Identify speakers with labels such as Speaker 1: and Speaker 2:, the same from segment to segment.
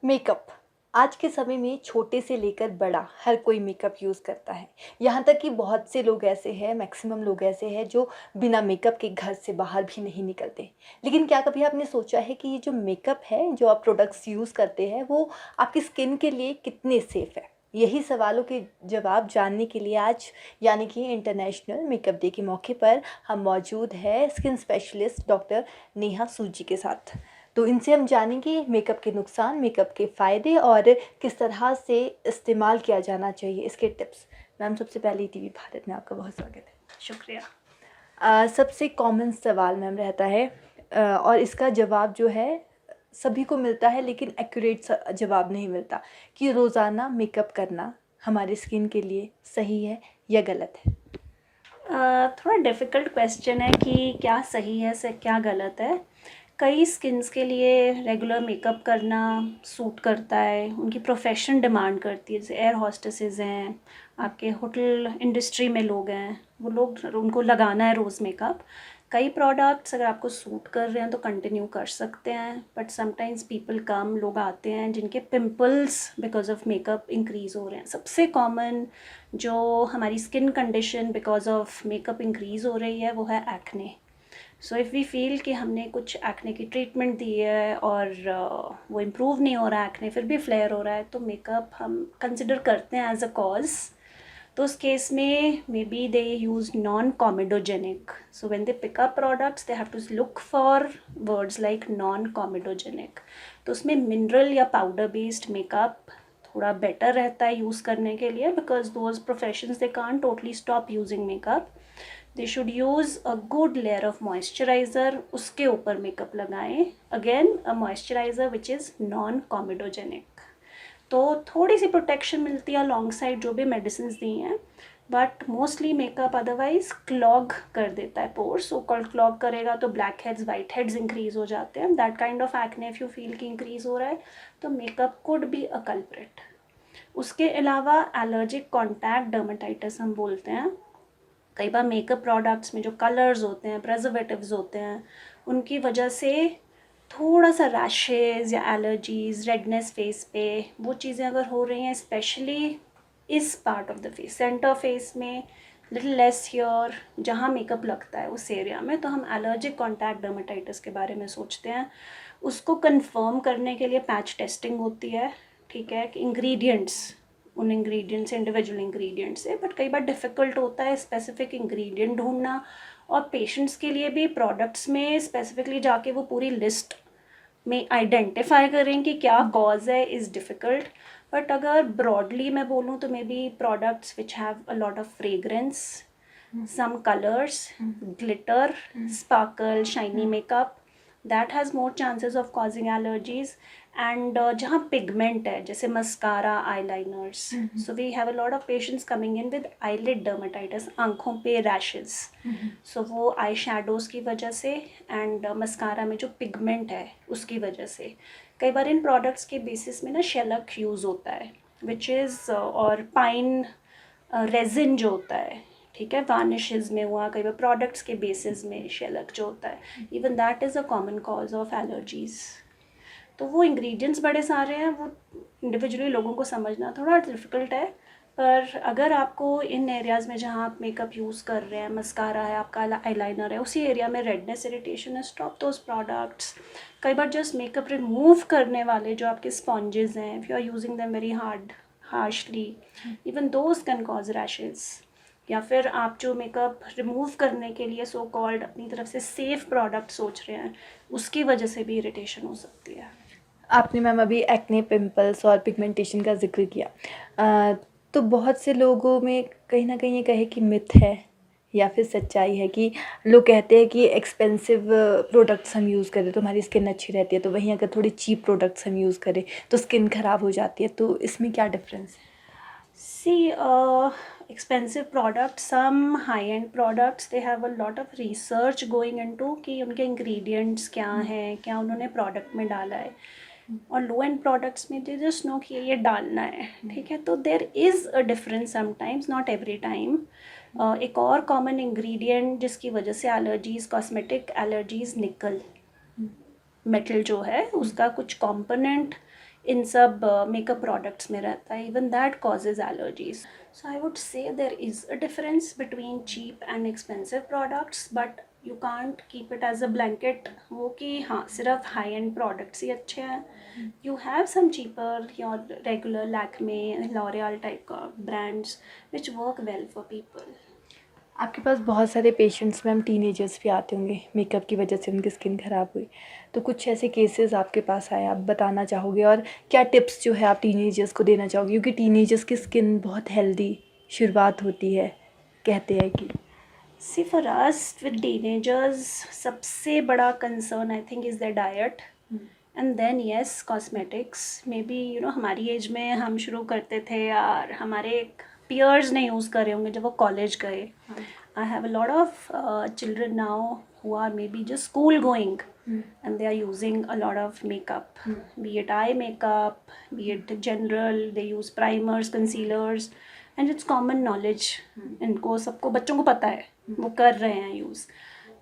Speaker 1: Makeup आज के समय में छोटे से लेकर बड़ा हर कोई मेकअप यूज़ करता है। यहाँ तक कि बहुत से लोग ऐसे हैं, मैक्सिमम लोग ऐसे हैं जो बिना मेकअप के घर से बाहर भी नहीं निकलते। लेकिन क्या कभी आपने सोचा है कि ये जो मेकअप है, जो आप प्रोडक्ट्स यूज़ करते हैं, वो आपकी स्किन के लिए कितने सेफ़ है? यही सवालों के जवाब जानने के लिए आज यानी कि इंटरनेशनल मेकअप डे के मौके पर हम मौजूद हैं स्किन स्पेशलिस्ट डॉक्टर नेहा सूद जी के साथ। तो इनसे हम जानेंगे मेकअप के नुकसान, मेकअप के फ़ायदे और किस तरह से इस्तेमाल किया जाना चाहिए, इसके टिप्स। मैम, सबसे पहले टीवी भारत में आपका बहुत स्वागत है।
Speaker 2: शुक्रिया।
Speaker 1: सबसे कॉमन सवाल मैम रहता है और इसका जवाब जो है सभी को मिलता है, लेकिन एक्यूरेट जवाब नहीं मिलता कि रोज़ाना मेकअप करना हमारी स्किन के लिए सही है या गलत है।
Speaker 2: थोड़ा डिफ़िकल्ट क्वेश्चन है कि क्या सही है से क्या गलत है। कई स्किन्स के लिए रेगुलर मेकअप करना सूट करता है, उनकी प्रोफेशन डिमांड करती है। जैसे एयर होस्टेसेस हैं, आपके होटल इंडस्ट्री में लोग हैं, वो लोग उनको लगाना है रोज़ मेकअप। कई प्रोडक्ट्स अगर आपको सूट कर रहे हैं तो कंटिन्यू कर सकते हैं, बट समटाइम्स पीपल कम लोग आते हैं जिनके pimples because of makeup increase हो रहे हैं। सबसे कॉमन जो हमारी skin condition because of makeup increase हो रही है वो है acne. So if we feel कि हमने कुछ एक्ने की ट्रीटमेंट दी है और वो इम्प्रूव नहीं हो रहा है, एक्ने फिर भी फ्लेयर हो रहा है, तो मेकअप हम कंसिडर करते हैं एज अ कॉज। तो उस केस में maybe they use non comedogenic. So when they pick up products they have to look for words like non comedogenic. तो उसमें मिनरल या पाउडर बेस्ड मेकअप थोड़ा बेटर रहता है यूज़ करने के लिए, because those professions they can't totally stop using makeup. They should use a good layer of moisturiser, उसके ऊपर मेकअप लगाएं। Again a moisturiser which is non comedogenic, तो थोड़ी सी प्रोटेक्शन मिलती है लॉन्ग साइड जो भी मेडिसिन दी हैं। But mostly makeup otherwise clog कर देता है पोर्स। सो कॉल्ड क्लॉग करेगा तो black heads white heads increase हो जाते हैं। That kind of acne if you feel कि इंक्रीज हो रहा है तो makeup could be a culprit. उसके अलावा एलर्जिक कॉन्टैक्ट डर्मेटाइटिस हम बोलते हैं। कई बार मेकअप प्रोडक्ट्स में जो कलर्स होते हैं, प्रेजर्वेटिव्स होते हैं, उनकी वजह से थोड़ा सा रैशेज़ या एलर्जीज़, रेडनेस फेस पे, वो चीज़ें अगर हो रही हैं स्पेशली इस part of the face, centre face में, लिटिल लेस हियर जहाँ मेकअप लगता है उस एरिया में, तो हम एलर्जिक कॉन्टैक्ट डर्मेटाइटिस के बारे में सोचते हैं। उसको कंफर्म करने के लिए पैच टेस्टिंग होती है, ठीक है, कि इंग्रेडिएंट्स, उन इंग्रेडिएंट्स इंडिविजुअल इंग्रेडिएंट्स से, बट कई बार डिफ़िकल्ट होता है स्पेसिफिक इंग्रेडिएंट ढूंढना। और पेशेंट्स के लिए भी प्रोडक्ट्स में स्पेसिफिकली जाके वो पूरी लिस्ट में आइडेंटिफाई करें कि क्या कॉज है इज़ डिफ़िकल्ट। बट अगर ब्रॉडली मैं बोलूँ तो may be products which have a lot of fragrance, some colors, glitter, sparkle, shiny makeup, that has more chances of causing allergies. And जहाँ pigment है जैसे mascara, eyeliners, so we have a lot of patients coming in with eyelid dermatitis, आँखों पे rashes, so वो आई shadows की वजह से and mascara में जो pigment है उसकी वजह से। कई बार इन products के basis में ना shellac use होता है which is और pine रेजिन जो होता है, ठीक है, वार्निशेस में हुआ, कई बार प्रोडक्ट्स के बेसिस में शेलक जो होता है, even that is a common cause of allergies. तो वो इंग्रेडिएंट्स बड़े सारे हैं, वो इंडिविजुअली लोगों को समझना थोड़ा डिफ़िकल्ट है। पर अगर आपको इन एरियाज़ में जहाँ आप मेकअप यूज़ कर रहे हैं, मस्कारा है, आपका आईलाइनर है, उसी एरिया में रेडनेस, इरिटेशन है, स्टॉप दोज प्रोडक्ट्स। कई बार जस्ट मेकअप रिमूव करने वाले जो आपके स्पॉन्जेस हैं, if you are using them very harshly, even those can cause rashes. या फिर आप जो मेकअप रिमूव करने के लिए सो कॉल्ड अपनी तरफ से सेफ़ प्रोडक्ट सोच रहे हैं, उसकी वजह से भी इरिटेशन हो सकती है।
Speaker 1: आपने मैम अभी एक्ने, पिंपल्स और पिगमेंटेशन का ज़िक्र किया। तो बहुत से लोगों में कहीं न कहीं ये कहे कि मिथ है या फिर सच्चाई है कि लोग कहते हैं कि एक्सपेंसिव प्रोडक्ट्स हम यूज़ करें तो हमारी स्किन अच्छी रहती है, तो वहीं अगर थोड़ी चीप प्रोडक्ट्स हम यूज़ करें तो स्किन ख़राब हो जाती है। तो इसमें क्या डिफ़रेंस है?
Speaker 2: See, expensive products, some high-end products, they have a lot of research going into कि उनके ingredients क्या हैं, क्या उन्होंने product में डाला है। और लो एंड प्रोडक्ट्स में दे जस्ट नो कि ये डालना है, ठीक है। तो देर is a difference sometimes, not every time. एक और कॉमन इंग्रेडिएंट जिसकी वजह से allergies, cosmetic allergies, nickel metal जो है उसका कुछ कंपोनेंट इन सब मेकअप प्रोडक्ट्स में रहता है, even that causes allergies. So I would say there is a difference between cheap and expensive products, but you can't keep it as a blanket वो कि हाँ सिर्फ हाई एंड प्रोडक्ट्स ही अच्छे हैं. You have some cheaper your regular Lakme, L'Oreal type का brands which work well for people.
Speaker 1: आपके पास बहुत सारे पेशेंट्स मैम टीनेजर्स भी आते होंगे, मेकअप की वजह से उनकी स्किन ख़राब हुई, तो कुछ ऐसे केसेस आपके पास आए आप बताना चाहोगे? और क्या टिप्स जो है आप टीनेजर्स को देना चाहोगे, क्योंकि टीनेजर्स की स्किन बहुत हेल्दी शुरुआत होती है, कहते हैं कि
Speaker 2: see for us with teenagers सबसे बड़ा concern I think is the diet. And then yes cosmetics, maybe you know हमारी एज में हम शुरू करते थे और हमारे पियर्स ने यूज़ करे होंगे जब वो कॉलेज गए. I have a lot of children now who are maybe just school going and they are using a lot of makeup, be it eye makeup, be it general, they use primers, concealers, and it's common knowledge. इनको सबको बच्चों को पता है वो कर रहे हैं यूज़.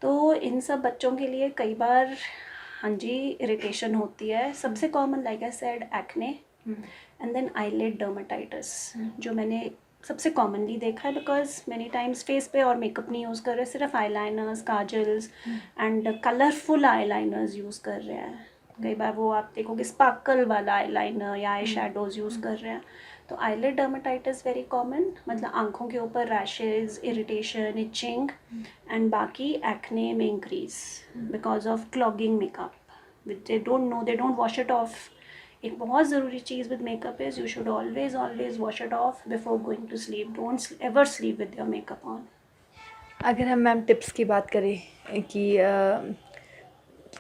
Speaker 2: तो इन सब बच्चों के लिए कई बार हाँ जी इरिटेशन होती है. सबसे common like I said acne and then eyelid dermatitis, जो मैंने सबसे कॉमनली देखा है बिकॉज मैनी टाइम्स फेस पे और मेकअप नहीं यूज़ कर रहे, सिर्फ eyeliners, kajals and colourful eyeliners use कर रहे हैं. कई बार वो आप देखोगे स्पार्कल वाला आईलाइनर या आई शेडोज़ यूज़ कर रहे हैं. तो आईलिड डर्माटाइटिस वेरी कॉमन, मतलब आंखों के ऊपर रैशेज, इरिटेशन, इचिंग एंड बाकी एक्ने में increase because of clogging makeup which they don't know, they don't wash it off. एक बहुत ज़रूरी चीज़ with makeup is you should always wash it off before going to sleep. Don't ever sleep with your makeup on.
Speaker 1: अगर हम ma'am tips की बात करें कि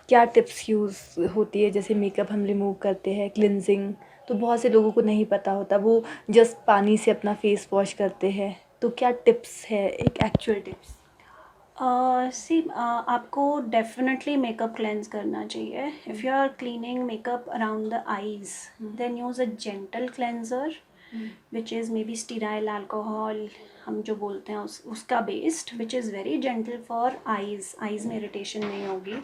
Speaker 1: क्या टिप्स यूज़ होती है, जैसे मेकअप हम रिमूव करते हैं, क्लिनजिंग, तो बहुत से लोगों को नहीं पता होता, वो जस्ट पानी से अपना फेस वॉश करते हैं, तो क्या टिप्स है, एक एक्चुअल टिप्स?
Speaker 2: सी आपको डेफिनेटली मेकअप क्लेंस करना चाहिए. If you are cleaning makeup around the eyes then use a gentle cleanser which is maybe sterile alcohol हम जो बोलते हैं उसका based, which is very gentle for eyes में irritation नहीं होगी.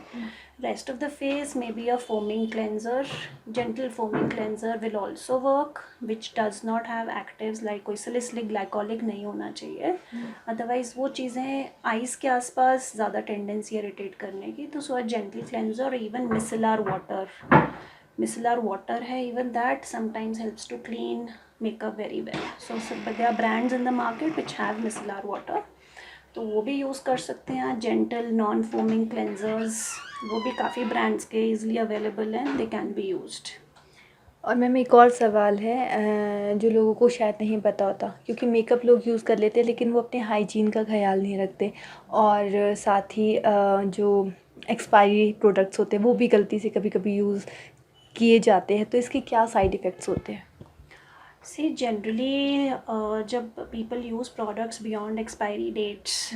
Speaker 2: Rest of the face maybe a foaming cleanser, gentle foaming cleanser will also work which does not have actives like कोई salicylic glycolic नहीं होना चाहिए. Otherwise वो चीज़ें eyes के आसपास ज़्यादा टेंडेंसी इरिटेट करने की. तो सो अ जेंटल क्लेंजर और इवन मिसलर वाटर है, even that sometimes helps to clean makeup very well. So but there are brands in the market which have micellar water, तो वो भी यूज़ कर सकते हैं. जेंटल नॉन फोमिंग क्लेंजर्स वो भी काफ़ी ब्रांड्स के इजीली अवेलेबल हैं, दे कैन बी यूज्ड.
Speaker 1: और मैम एक और सवाल है जो लोगों को शायद नहीं पता होता, क्योंकि मेकअप लोग यूज़ कर लेते हैं लेकिन वो अपने हाइजीन का ख्याल नहीं रखते, और साथ ही जो एक्सपायरी प्रोडक्ट्स होते हैं वो भी गलती से कभी कभी यूज़ किए जाते हैं, तो इसके क्या साइड इफ़ेक्ट्स होते हैं?
Speaker 2: सी जनरली जब people use products beyond expiry dates,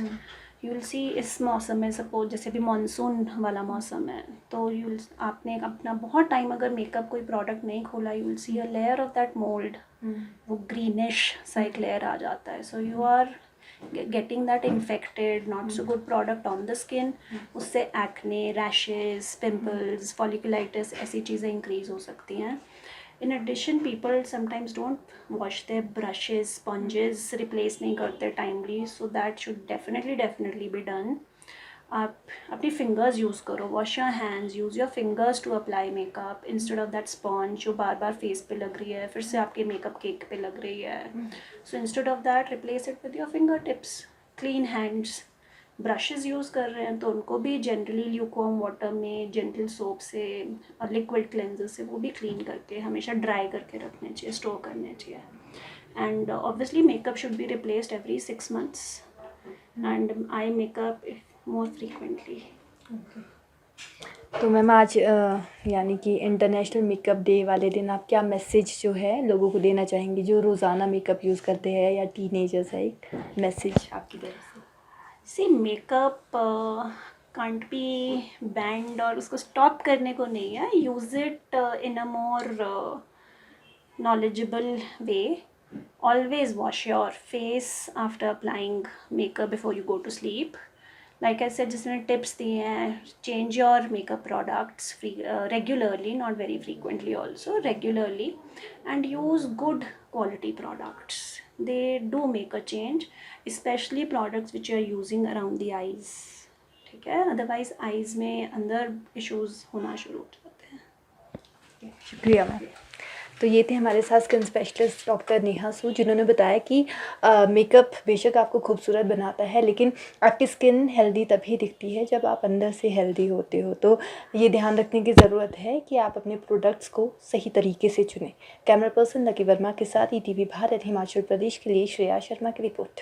Speaker 2: you will see इस मौसम में सपोज जैसे भी मानसून वाला मौसम है, तो यू आपने अपना बहुत टाइम अगर मेकअप कोई प्रोडक्ट नहीं खोला, you will see a layer of that mould, वो ग्रीनिश सा एक लेयर आ जाता है. So you are getting that infected, not so good product on the skin, उससे एक्ने, रैशेज, पिम्पल्स, फॉलिकुलाइटिस ऐसी चीज़ें इंक्रीज हो सकती हैं. In addition, people sometimes don't wash their brushes, sponges replace नहीं करते timely, so that should definitely be done. आप अपनी फिंगर्स यूज़ करो, wash your hands, use your fingers to apply makeup instead of that sponge जो बार बार face पे लग रही है, फिर से आपके मेकअप केक पे लग रही है. So instead of that replace it with your finger tips. Clean hands. Brushes use कर रहे हैं तो उनको भी जनरली ल्यूकवार्म वाटर में जेंटल सोप से और लिक्विड क्लेंजर से वो भी क्लीन करके हमेशा ड्राई करके रखने चाहिए, स्टोर करने चाहिए. And obviously makeup should be replaced every 6 months and eye makeup more frequently.
Speaker 1: तो मैम आज यानी कि इंटरनेशनल मेकअप डे वाले दिन आप क्या मैसेज जो है लोगों को देना चाहेंगे जो रोज़ाना मेकअप यूज़ करते हैं या टीनेजर्स है, एक मैसेज आपकी तरफ से?
Speaker 2: सी मेकअप कांट बी बैंड और उसको स्टॉप करने को नहीं है. Use it in a more knowledgeable way. Always wash your face after applying makeup before you go to sleep. Like ऐसे जिसने टिप्स दिए हैं, change your makeup products regularly, not very frequently also, regularly, and use good quality products, they do make a change, specially products which you are using around the eyes, ठीक है, otherwise eyes में अंदर issues होना शुरू हो जाते हैं।
Speaker 1: शुक्रिया मैम। तो ये थे हमारे साथ स्किन स्पेशलिस्ट डॉक्टर नेहा सूद, जिन्होंने बताया कि मेकअप बेशक आपको खूबसूरत बनाता है, लेकिन आपकी स्किन हेल्दी तभी दिखती है जब आप अंदर से हेल्दी होते हो। तो ये ध्यान रखने की ज़रूरत है कि आप अपने प्रोडक्ट्स को सही तरीके से चुनें। कैमरा पर्सन लकी वर्मा के साथ ETV भारत हिमाचल प्रदेश के लिए श्रेया शर्मा की रिपोर्ट।